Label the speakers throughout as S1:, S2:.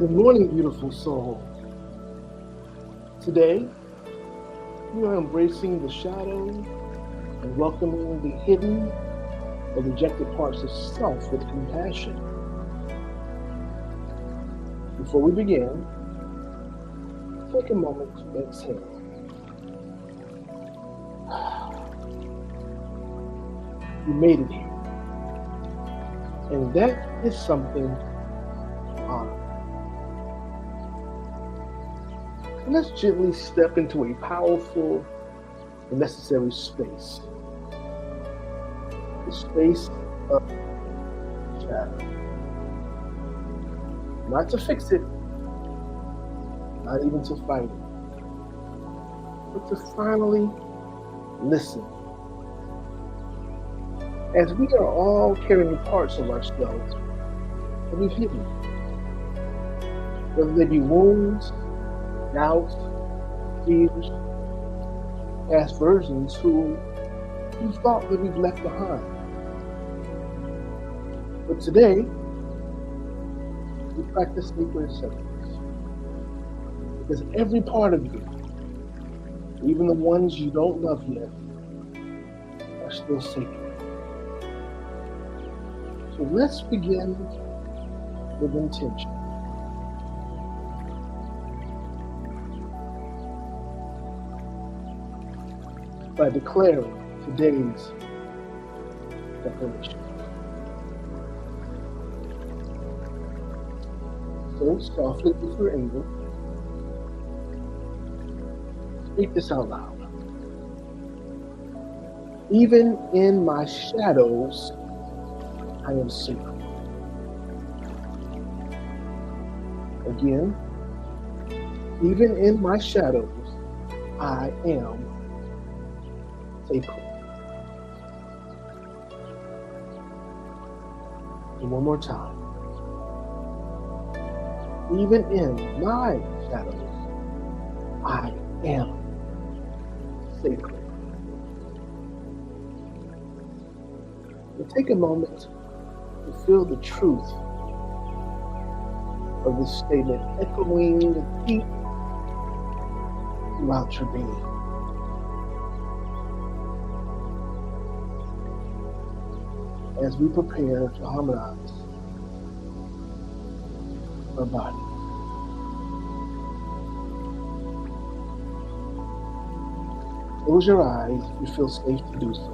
S1: Good morning, beautiful soul. Today, we are embracing the shadow and welcoming the hidden or rejected parts of self with compassion. Before we begin, take a moment to exhale. You made it here, and that is something to honor. And let's gently step into a powerful and necessary space. The space of shadow. Not to fix it, not even to fight it, but to finally listen. As we are all carrying parts of ourselves that we've hidden, whether they be wounds, doubts, fears, past versions who we thought that we've left behind. But today, we practice sacred acceptance. Because every part of you, even the ones you don't love yet, are still sacred. So let's begin with intention. By declaring today's declaration. So softly, if you're able, speak this out loud. Even in my shadows, I am sacred. Again, even in my shadows, I am sacred. And one more time. Even in my shadows, I am sacred. And take a moment to feel the truth of this statement echoing deep throughout your being. As we prepare to harmonize our body. Close your eyes if you feel safe to do so.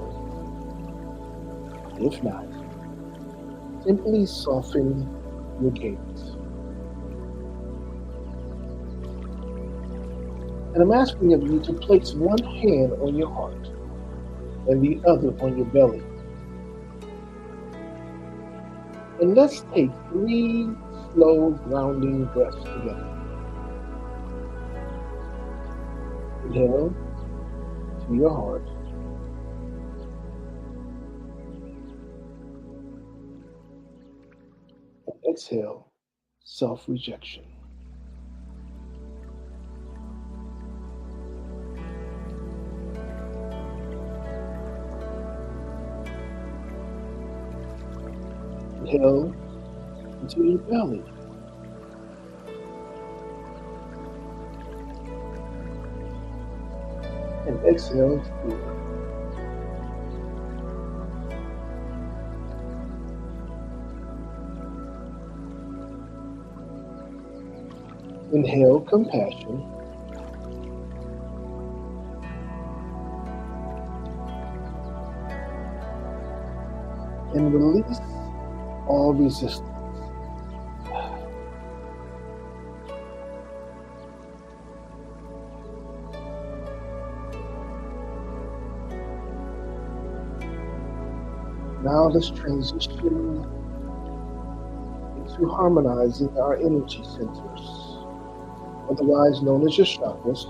S1: If not, simply soften your gaze. And I'm asking of you to place one hand on your heart and the other on your belly. And let's take 3 slow, grounding breaths together. Inhale to your heart. And exhale, self-rejection. Inhale into your belly. And exhale through. Inhale compassion. And release all resistance. Now let's transition into harmonizing our energy centers, otherwise known as your chakras.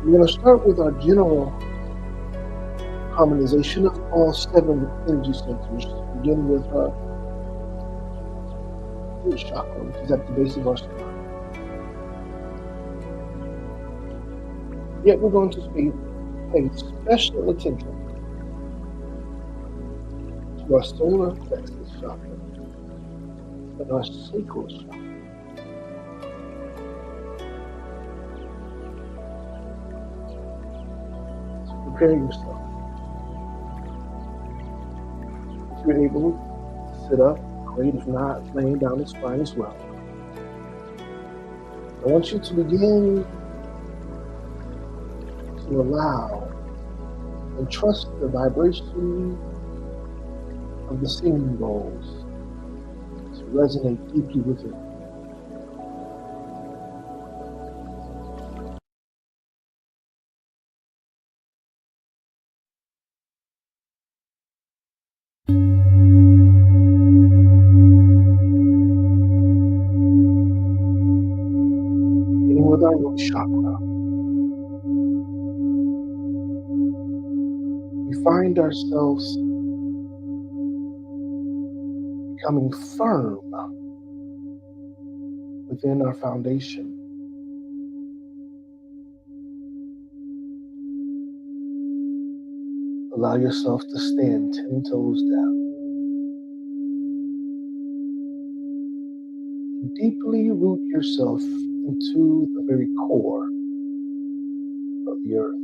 S1: We're going to start with our general harmonization of all 7 energy centers. Begin with our root chakra, which is at the base of our spine. Yet we're going to pay special attention to to our solar plexus chakra and our sacral chakra. So prepare yourself. If you're able to sit up, great. If not, laying down is fine as well. I want you to begin to allow and trust the vibration of the singing bowls to resonate deeply within. Beginning with our root chakra, we find ourselves becoming firm within our foundation. Allow yourself to stand 10 toes down. And deeply root yourself into the very core of the earth.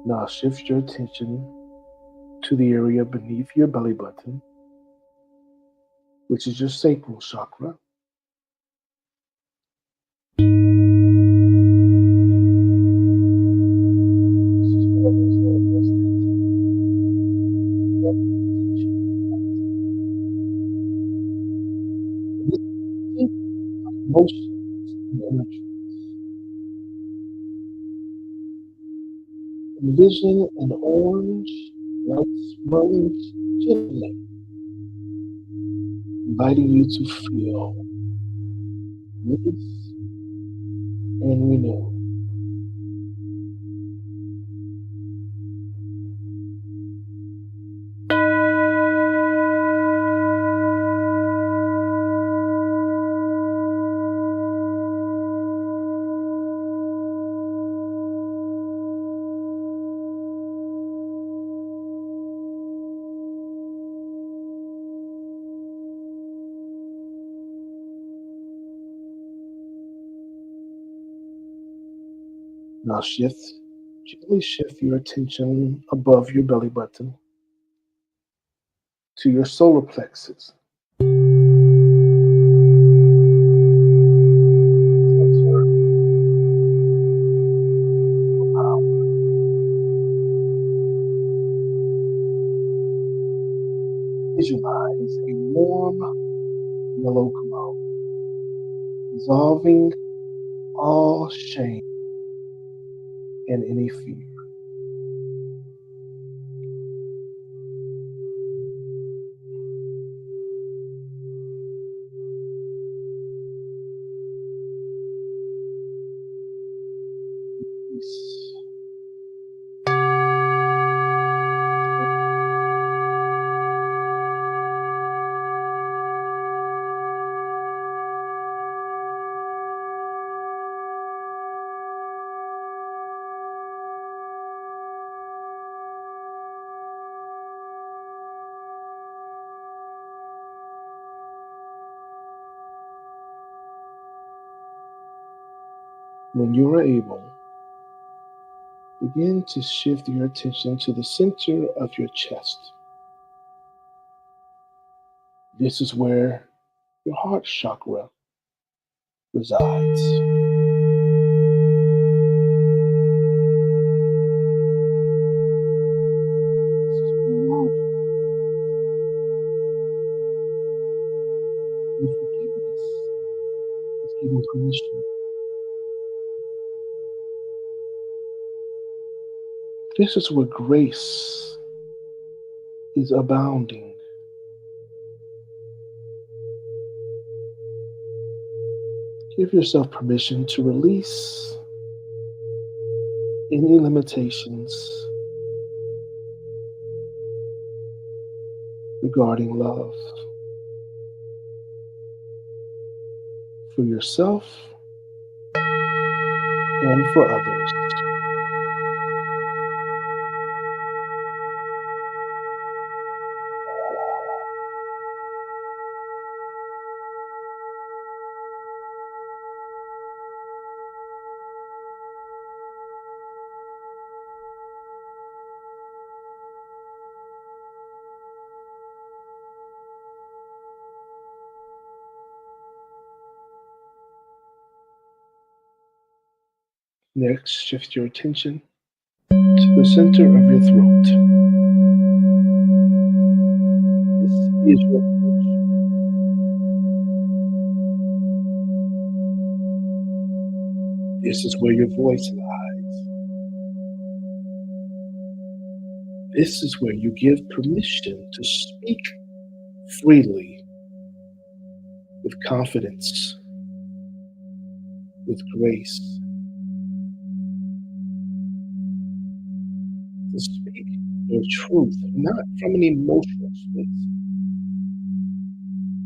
S1: Now shift your attention to the area beneath your belly button, which is your sacral chakra. This is one of those areas that deep emotions and energy. Envision an orange light swirling gently, inviting you to feel, release, and renew. Now gently shift your attention above your belly button to your solar plexus. Center of power. Visualize a warm yellow glow, dissolving all shame and any fear. Peace. When you are able, begin to shift your attention to the center of your chest. This is where your heart chakra resides. This is where your them permission. This is where grace is abounding. Give yourself permission to release any limitations regarding love for yourself and for others. Next, shift your attention to the center of your throat. This is your throat. This is where your voice lies. This is where you give permission to speak freely, with confidence, with grace, to speak your truth, not from an emotional space,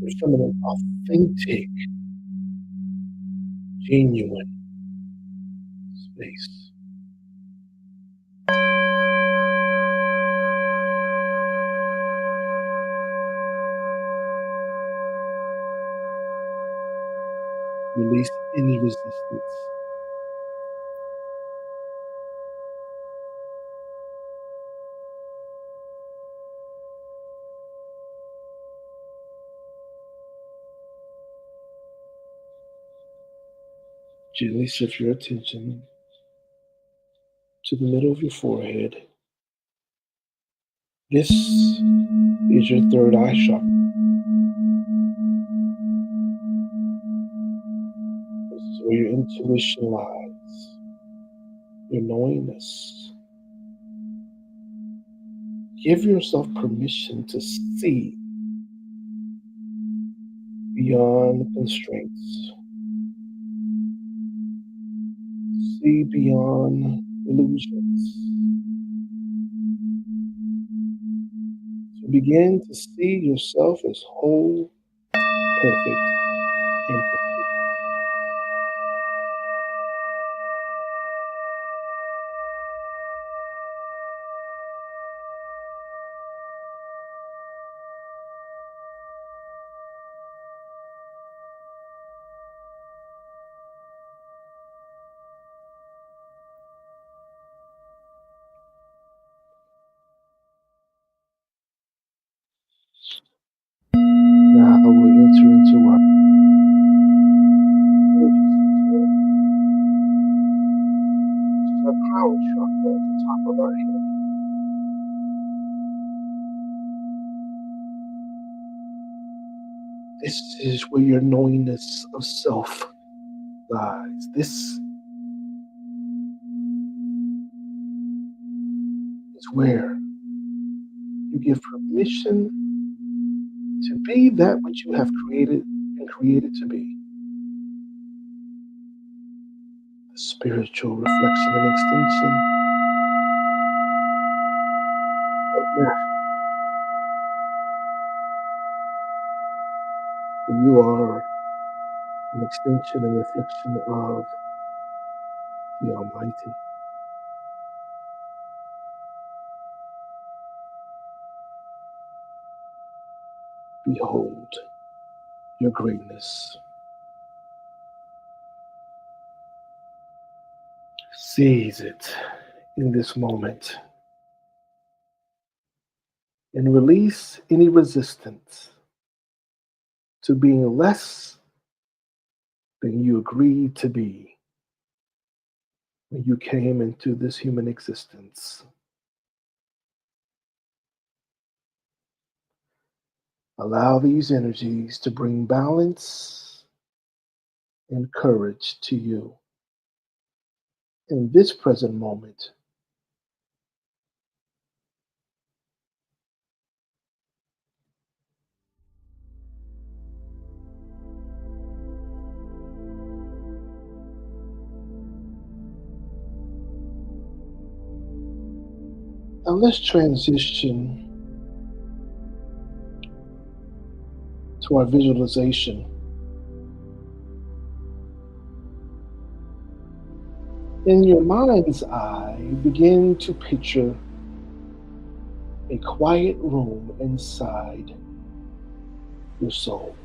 S1: but from an authentic, genuine space. Release any resistance. Gently shift your attention to the middle of your forehead. This is your third eye chakra. This is where your intuition lies, your knowingness. Give yourself permission to see beyond constraints, see beyond illusions, to begin to see yourself as whole, perfect, and complete. Now we'll enter into our energy center, which is our crown chakra at the top of our head. This is where your knowingness of self lies. This is where you give permission to be that which you have created and created to be. The spiritual reflection and extension of that. You are an extension and reflection of the Almighty. Behold your greatness. Seize it in this moment and release any resistance to being less than you agreed to be when you came into this human existence. Allow these energies to bring balance and courage to you in this present moment. Now let's transition to our visualization. In your mind's eye, begin to picture a quiet room inside your soul.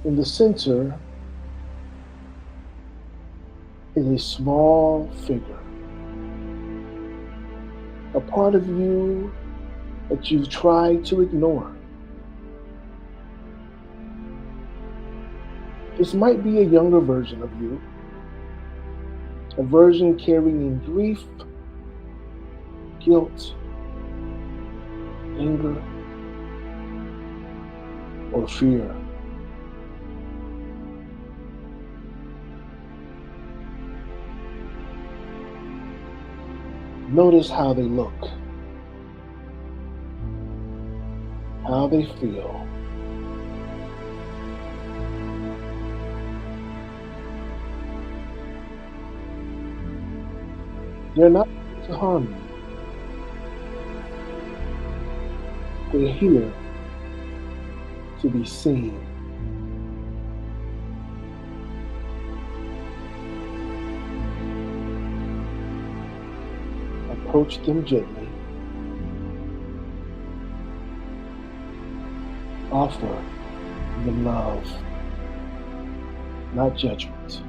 S1: In the center is a small figure, a part of you that you've tried to ignore. This might be a younger version of you, a version carrying grief, guilt, anger, or fear. Notice how they look, how they feel. They're not here to harm you. They're here to be seen. Approach them gently. Offer them love, not judgment.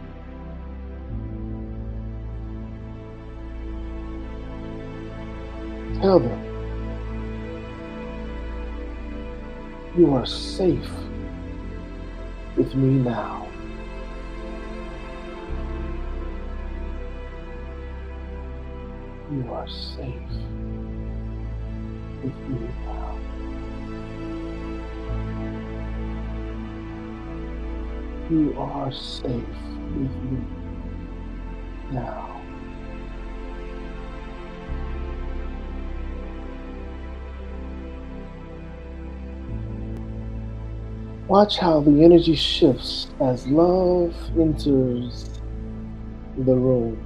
S1: Tell them you are safe with me now. You are safe with me now. You are safe with me now. Watch how the energy shifts as love enters the room.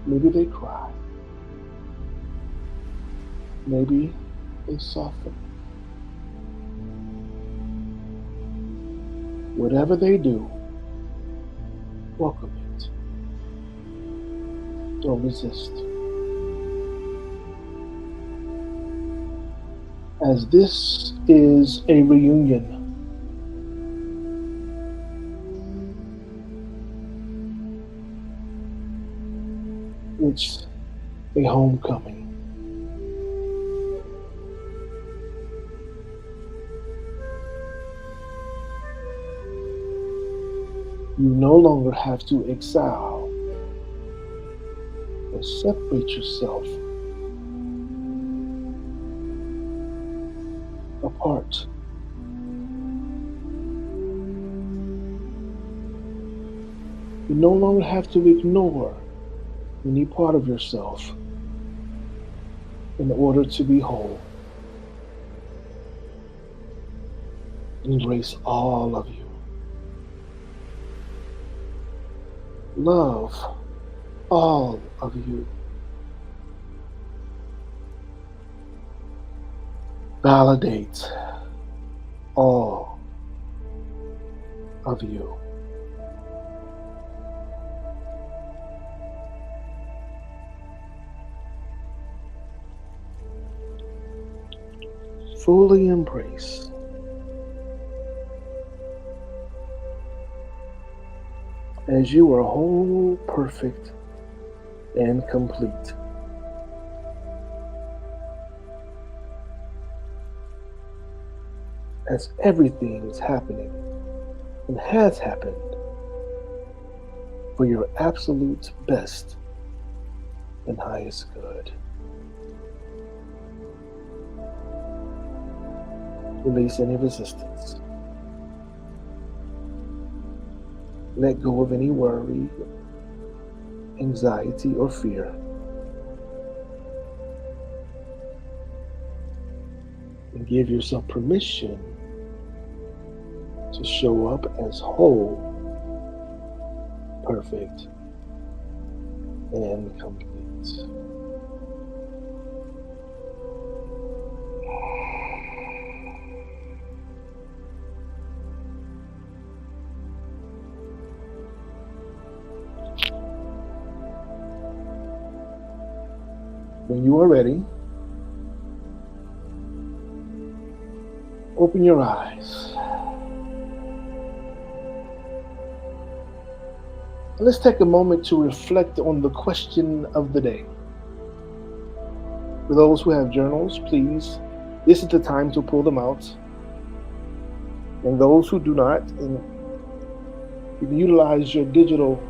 S1: Maybe they cry. Maybe they soften. Whatever they do, welcome it. Don't resist. As this is a reunion, it's a homecoming. You no longer have to exile or separate yourself apart. You no longer have to ignore any part of yourself in order to be whole. Embrace all of you. Love all of you. Validate all of you. Fully embrace as you are whole, perfect, and complete. As everything is happening and has happened for your absolute best and highest good. Release any resistance. Let go of any worry, anxiety, or fear. And give yourself permission to show up as whole, perfect, and complete. When you are ready, open your eyes. Let's take a moment to reflect on the question of the day. For those who have journals, please, this is the time to pull them out. And those who do not, and you can utilize your digital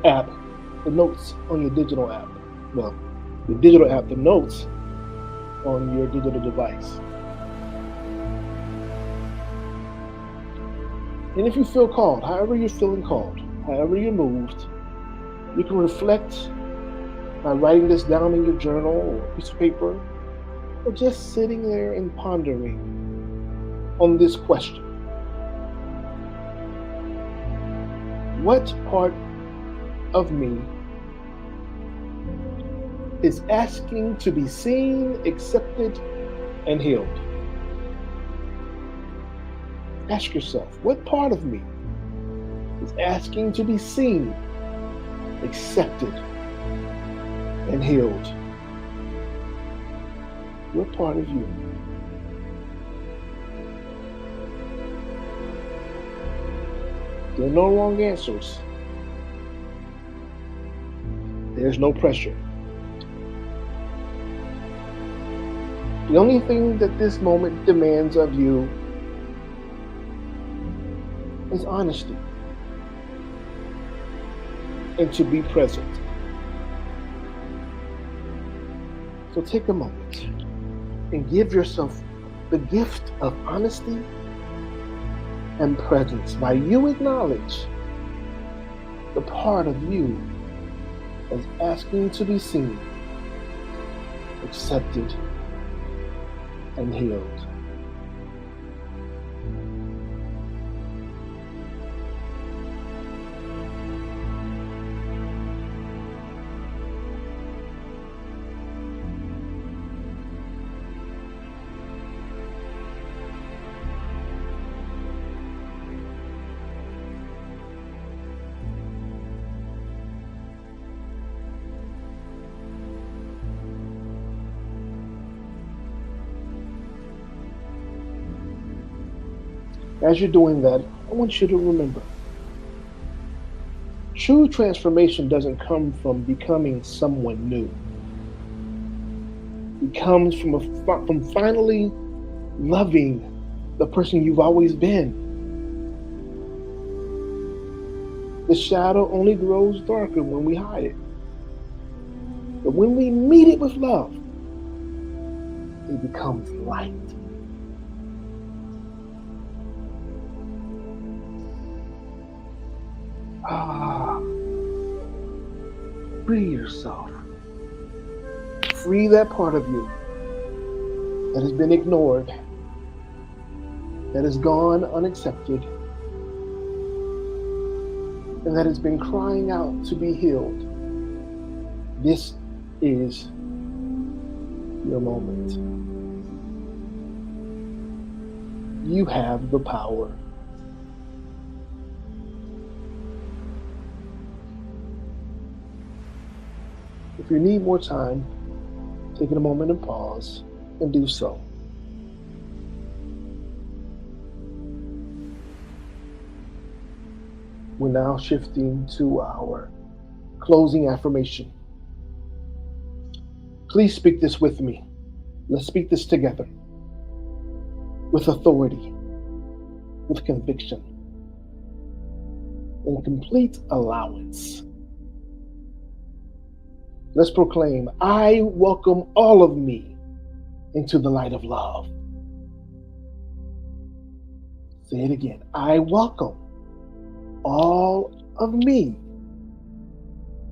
S1: app, the notes on your digital app. Well, the digital app, the notes on your digital device. And if you feel called, however you're feeling called, however you're moved, you can reflect by writing this down in your journal or a piece of paper, or just sitting there and pondering on this question. What part of me is asking to be seen, accepted, and healed? Ask yourself, what part of me is asking to be seen, accepted, and healed? What part of you? There are no wrong answers. There's no pressure. The only thing that this moment demands of you is honesty and to be present. So take a moment and give yourself the gift of honesty and presence while you acknowledge the part of you as asking to be seen, accepted, and healed. As you're doing that, I want you to remember, true transformation doesn't come from becoming someone new. It comes from finally loving the person you've always been. The shadow only grows darker when we hide it. But when we meet it with love, it becomes light. Free yourself. Free that part of you that has been ignored, that has gone unaccepted, and that has been crying out to be healed. This is your moment. You have the power. If you need more time, take a moment and pause and do so. We're now shifting to our closing affirmation. Please speak this with me. Let's speak this together with authority, with conviction, and complete allowance. Let's proclaim, I welcome all of me into the light of love. Say it again. I welcome all of me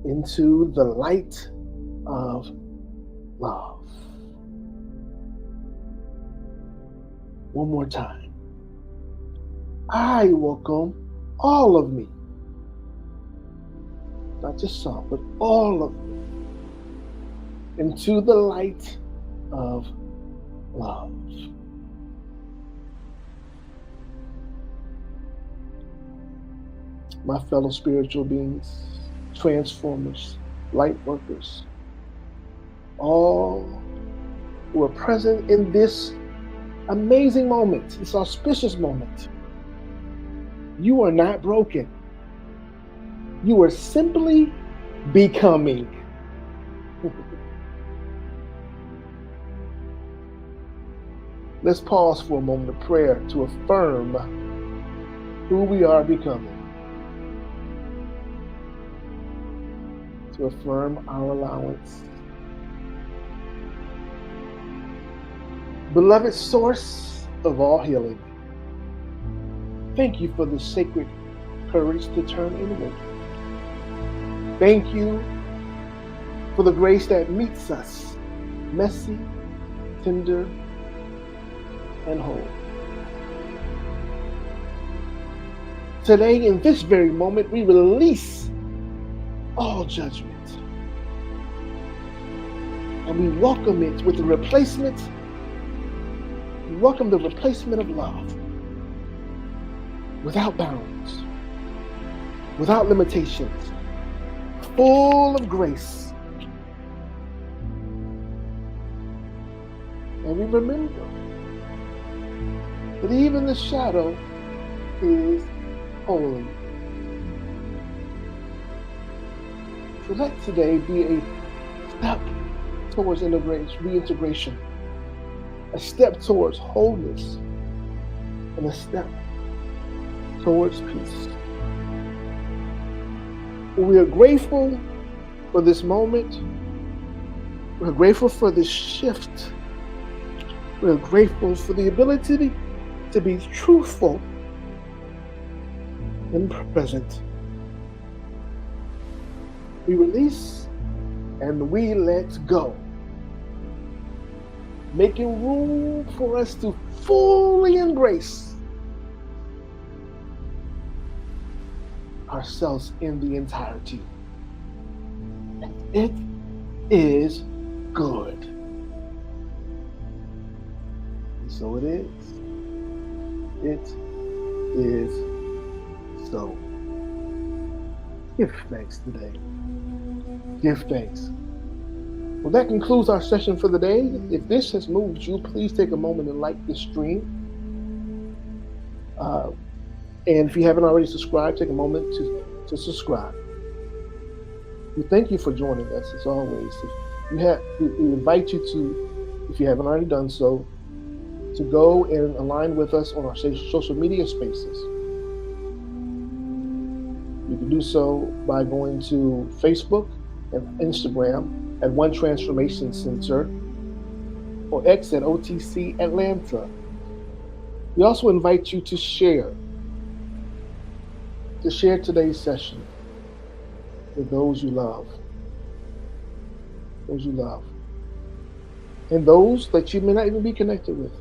S1: into the light of love. One more time. I welcome all of me, not just some, but all of me, into the light of love. My fellow spiritual beings, transformers, light workers, all who are present in this amazing moment, this auspicious moment. You are not broken. You are simply becoming. Let's pause for a moment of prayer to affirm who we are becoming, to affirm our allowance. Beloved source of all healing, thank you for the sacred courage to turn inward. Thank you for the grace that meets us, messy, tender, and whole. Today, in this very moment, we release all judgment. And we welcome it with the replacement. We welcome the replacement of love. Without bounds, without limitations, full of grace. And we remember that even the shadow is holy. So let today be a step towards reintegration, a step towards wholeness, and a step towards peace. We are grateful for this moment. We're grateful for this shift. We're grateful for the ability to be truthful and present. We release and we let go, making room for us to fully embrace ourselves in the entirety. It is good. And so it is. It is so. Give thanks today. Give thanks. Well, that concludes our session for the day. If this has moved you, please take a moment and like this stream. And if you haven't already subscribed, take a moment to subscribe. We thank you for joining us as always. We invite you to, if you haven't already done so, to go and align with us on our social media spaces. You can do so by going to Facebook and Instagram at One Transformation Center or X at OTC Atlanta. We also invite you to share today's session with those you love. Those you love. And those that you may not even be connected with.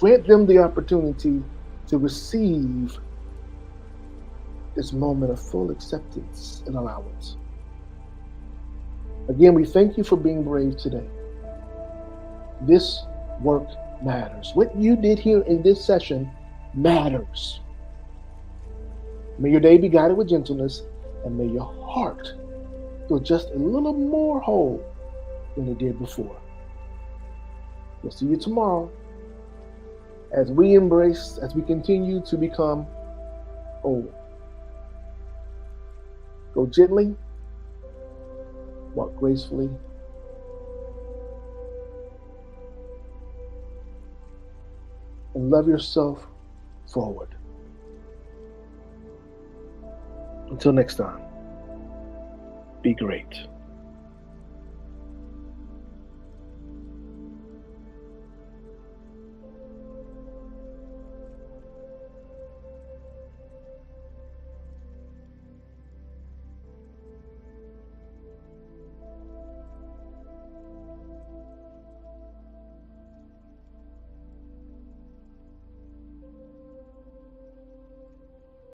S1: Grant them the opportunity to receive this moment of full acceptance and allowance. Again, we thank you for being brave today. This work matters. What you did here in this session matters. May your day be guided with gentleness, and may your heart feel just a little more whole than it did before. We'll see you tomorrow as we continue to become whole. Go gently, walk gracefully, and love yourself forward. Until next time, be great.